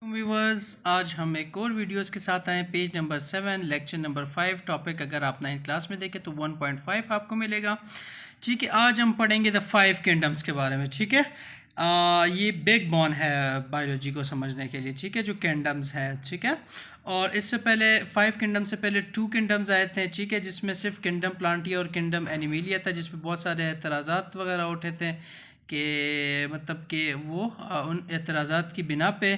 Viewers, आज हम एक और वीडियोस के साथ आए page number 7 lecture number 5 topic अगर आप 9th क्लास में देखें तो 1.5 आपको मिलेगा। ठीक है, आज हम पढ़ेंगे द 5 किंगडम्स के बारे में। ठीक है, ये बिग बॉन है बायोलॉजी को समझने के लिए। ठीक है, जो किंगडम्स है। ठीक है, और इससे पहले 5 किंगडम से पहले 2 किंगडम्स आए थे। ठीक है, जिसमें सिर्फ किंगडम प्लांटिया और किंगडम एनिमिलिया था, जिसमें बहुत सारे एतराज़ात वगैरह उठे थे कि मतलब कि वो उन एतराज़ात की बिना पे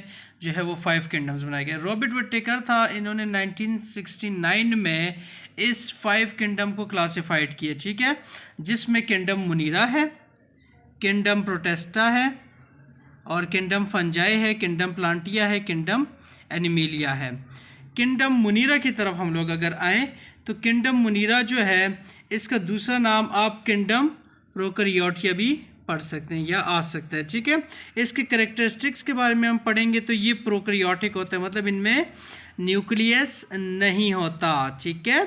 जो है वो 5 किंगडम्स बनाए गए। रॉबर्ट विटेकर था, इन्होंने 1969 में इस 5 किंगडम को क्लासिफाइड किया। ठीक है, जिसमें किंगडम मुनीरा है, किंगडम प्रोटेस्टा है, और किंगडम फंजाई है, किंगडम प्लांटिया है, किंगडम एनिमिलिया है। किंगडम मुनीरा की तरफ हम लोग अगर आएँ तो किंगडम मुनीरा जो है इसका दूसरा नाम आप किंगडम प्रोकैरियोटिया भी पढ़ सकते हैं या आ सकता है। ठीक है, इसके कैरेक्टरिस्टिक्स के बारे में हम पढ़ेंगे तो ये प्रोकैरियोटिक होता है, मतलब इनमें न्यूक्लियस नहीं होता। ठीक है,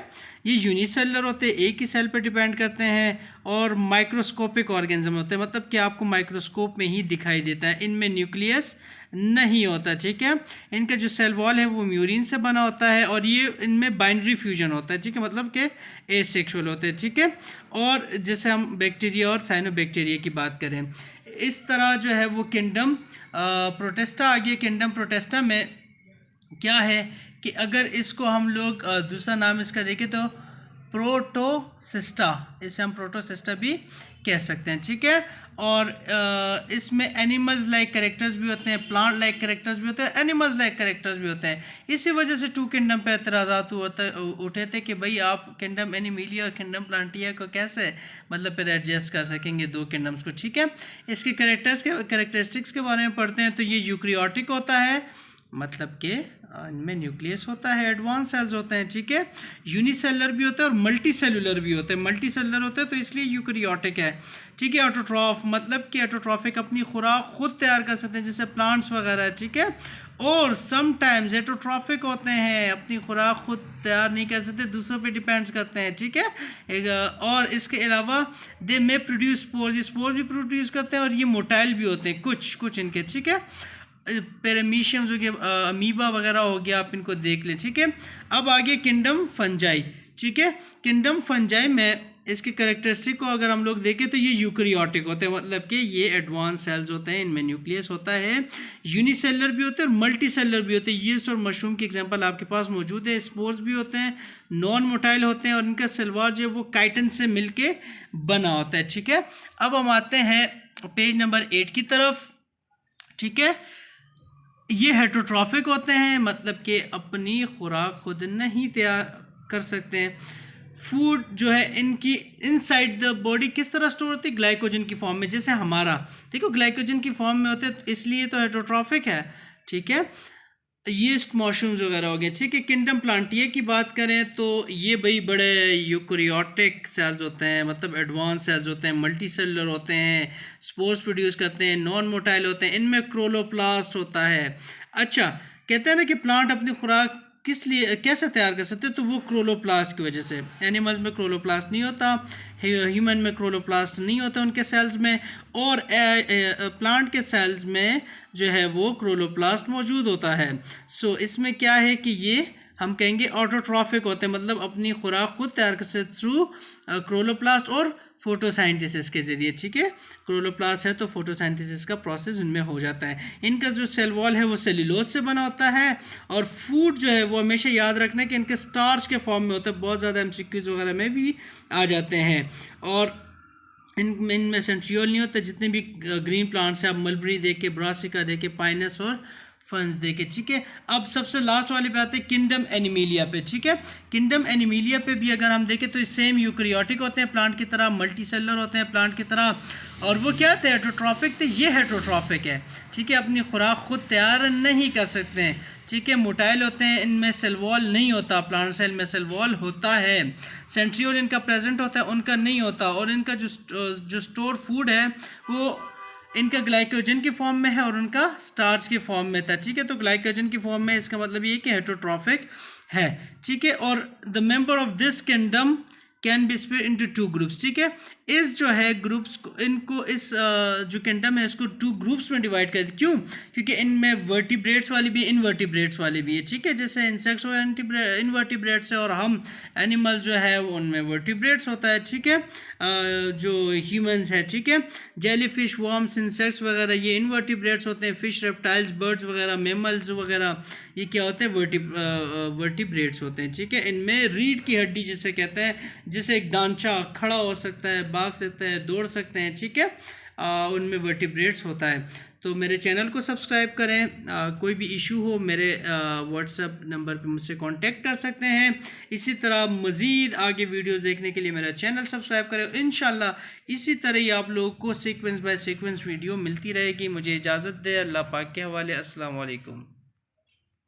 ये यूनिसेलुलर होते हैं, एक ही सेल पे डिपेंड करते हैं, और माइक्रोस्कोपिक ऑर्गेनिज्म होते हैं, मतलब कि आपको माइक्रोस्कोप में ही दिखाई देता है, इनमें न्यूक्लियस नहीं होता। ठीक है, इनका जो सेल वॉल है वो म्यूरिन से बना होता है, और ये इनमें बाइनरी फ्यूजन होता है। ठीक है, मतलब कि एसेक्सुअल होते हैं। ठीक है, और जैसे हम बैक्टीरिया और साइनोबैक्टीरिया की बात करें, इस तरह जो है वो किंगडम प्रोटेस्टा आ गया। किंगडम प्रोटेस्टा में क्या है कि अगर इसको हम लोग दूसरा नाम इसका देखें तो प्रोटोसिस्टा, इसे हम प्रोटोसिस्टा भी कह सकते हैं। ठीक है, और इसमें एनिमल्स लाइक कैरेक्टर्स भी होते हैं, प्लांट लाइक कैरेक्टर्स भी होते हैं, एनिमल्स लाइक कैरेक्टर्स भी होते हैं। इसी वजह से 2 किंगडम पे एतराज़ात उठे थे कि भाई आप किंगडम एनिमिलिया और किंगडम प्लांटिया को कैसे मतलब फिर एडजस्ट कर सकेंगे 2 किंगडम्स को। ठीक है, इसके कैरेक्टरिस्टिक्स के बारे में पढ़ते हैं तो ये यूकैरियोटिक होता है, मतलब कि इनमें न्यूक्लियस होता है, एडवांस सेल्स होते हैं। ठीक है, यूनिसेलुलर भी होता है और मल्टी सेलुलर भी होते हैं। मल्टी सेलुलर होते हैं तो इसलिए यूकैरियोटिक है। ठीक है, ऑटोट्रॉफ मतलब कि ऑटोट्रॉफिक अपनी खुराक खुद तैयार कर सकते हैं, जैसे प्लांट्स वगैरह। ठीक है, और समटाइम्स हेटरोट्रॉफिक होते हैं, अपनी खुराक खुद तैयार नहीं कर सकते, दूसरों पे डिपेंड्स करते हैं। ठीक है, और इसके अलावा दे मे प्रोड्यूस स्पोर्स, स्पोर्स भी प्रोड्यूस करते हैं, और ये मोटाइल भी होते हैं कुछ इनके। ठीक है, पेरामीशियम्स हो गया, अमीबा वगैरह हो गया, आप इनको देख लें। ठीक है, अब आगे किंगडम फंजाई। ठीक है, किंगडम फंजाई में इसके कैरेक्टरिस्टिक को अगर हम लोग देखें तो ये यूकैरियोटिक होते हैं, मतलब कि ये एडवांस सेल्स होते हैं, इनमें न्यूक्लियस होता है, यूनिसेलुलर भी होते हैं और मल्टी सेलुलर भी होते हैं। यीस्ट और मशरूम की एग्जांपल आपके पास मौजूद है। स्पोर्स भी होते हैं, नॉन मोटाइल होते हैं, और इनका सेलवार जो है वो काइटन से मिलके बना होता है। ठीक है, अब हम आते हैं पेज नंबर 8 की तरफ। ठीक है, ये हेटरोट्रॉफिक होते हैं, मतलब कि अपनी खुराक खुद नहीं तैयार कर सकते हैं। फूड जो है इनकी इनसाइड द बॉडी किस तरह स्टोर होती है, ग्लाइकोजन की फॉर्म में, जैसे हमारा देखो ग्लाइकोजन की फॉर्म में होते हैं, इसलिए तो हेटरोट्रॉफिक है। ठीक है, यीस्ट मशरूम्स वगैरह हो गए। ठीक है, किंगडम प्लांटिया की बात करें तो ये भाई बड़े यूकैरियोटिक सेल्स होते हैं, मतलब एडवांस सेल्स होते हैं, मल्टी सेलुलर होते हैं, स्पोर्स प्रोड्यूस करते हैं, नॉन मोटाइल होते हैं, इनमें क्लोरोप्लास्ट होता है। अच्छा, कहते हैं ना कि प्लांट अपनी खुराक किस लिए कैसे तैयार कर सकते हैं, तो वो क्लोरोप्लास्ट की वजह से। एनिमल्स में क्लोरोप्लास्ट नहीं होता, ह्यूमन में क्लोरोप्लास्ट नहीं होता उनके सेल्स में, और प्लांट के सेल्स में जो है वो क्लोरोप्लास्ट मौजूद होता है। सो इसमें क्या है कि ये हम कहेंगे ऑटोट्रॉफिक होते हैं, मतलब अपनी खुराक खुद तैयार कर सकते थ्रू क्लोरोप्लास्ट और फोटोसाइंथिसिस के जरिए। ठीक है, क्लोरोप्लास्ट है तो फोटोसाइंथिसिस का प्रोसेस इनमें हो जाता है। इनका जो सेल वॉल है वो सेल्यूलोज से बना होता है, और फूड जो है वो हमेशा याद रखना कि इनके स्टार्च के फॉर्म में होता है, बहुत ज़्यादा एमसीक्यूज वगैरह में भी आ जाते हैं। और इनमें सेंट्रियोल नहीं होता, जितने भी ग्रीन प्लांट्स हैं, आप मलबरी देखे, ब्रासिका देखे, पाइनस और फंस देखे। ठीक है, अब सबसे लास्ट वाले पे आते हैं किंगडम एनिमिलिया पे। ठीक है, किंगडम एनिमिलिया पे भी अगर हम देखें तो सेम यूकैरियोटिक होते हैं प्लांट की तरह, मल्टी सेलुलर होते हैं प्लांट की तरह, और वो क्या थे, हेटरोट्रॉफिक थे। ये हेटरोट्रॉफिक है। ठीक है, अपनी खुराक खुद तैयार नहीं कर सकते हैं। ठीक है, मोटाइल होते हैं, इनमें सेल वॉल नहीं होता, प्लांट सेल में सेल वॉल होता है, सेंट्रियोल इनका प्रेजेंट होता है, उनका नहीं होता, और इनका जो स्टोर फूड है वो इनका ग्लाइकोजन की फॉर्म में है और उनका स्टार्च की फॉर्म में था। ठीक है, तो ग्लाइकोजन की फॉर्म में, इसका मतलब ये कि हेटरोट्रॉफिक है। ठीक है, और the member of this kingdom can be split into 2 groups, ठीक है। इस जो है ग्रुप्स को, इनको इस जो किंगडम है इसको 2 ग्रुप्स में डिवाइड कर दिया। क्यों? क्योंकि इनमें वर्टिब्रेट्स वाली भी इनवर्टिब्रेट्स वाली भी है, ठीक है। जैसे इंसेक्ट्स और इनवर्टिब्रेट्स है और हम एनिमल जो है वो उनमें वर्टिब्रेट्स होता है, ठीक है। जो ह्यूमंस है, ठीक है। जेली फिश, वर्म्स, इंसेक्ट्स वगैरह ये इनवर्टिब्रेट्स होते हैं। फिश, रेप्टाइल्स, बर्ड्स वगैरह, मेमल्स वगैरह ये क्या होते हैं? वर्टिब्रेट्स होते हैं, ठीक है। इनमें रीढ़ की हड्डी जिसे कहते हैं, जिसे एक डांचा खड़ा हो सकता है, भाग सकते हैं, दौड़ सकते हैं, ठीक है। उनमें वर्टिब्रेट्स होता है। तो मेरे चैनल को सब्सक्राइब करें। कोई भी इशू हो मेरे व्हाट्सएप नंबर पे मुझसे कांटेक्ट कर सकते हैं। इसी तरह मज़ीद आगे वीडियोस देखने के लिए मेरा चैनल सब्सक्राइब करें। इंशाल्लाह इसी तरह ही आप लोगों को सीक्वेंस बाय सीक्वेंस वीडियो मिलती रहेगी। मुझे इजाज़त दे, अल्लाह पाक के हवाले। अस्सलाम वालेकुम।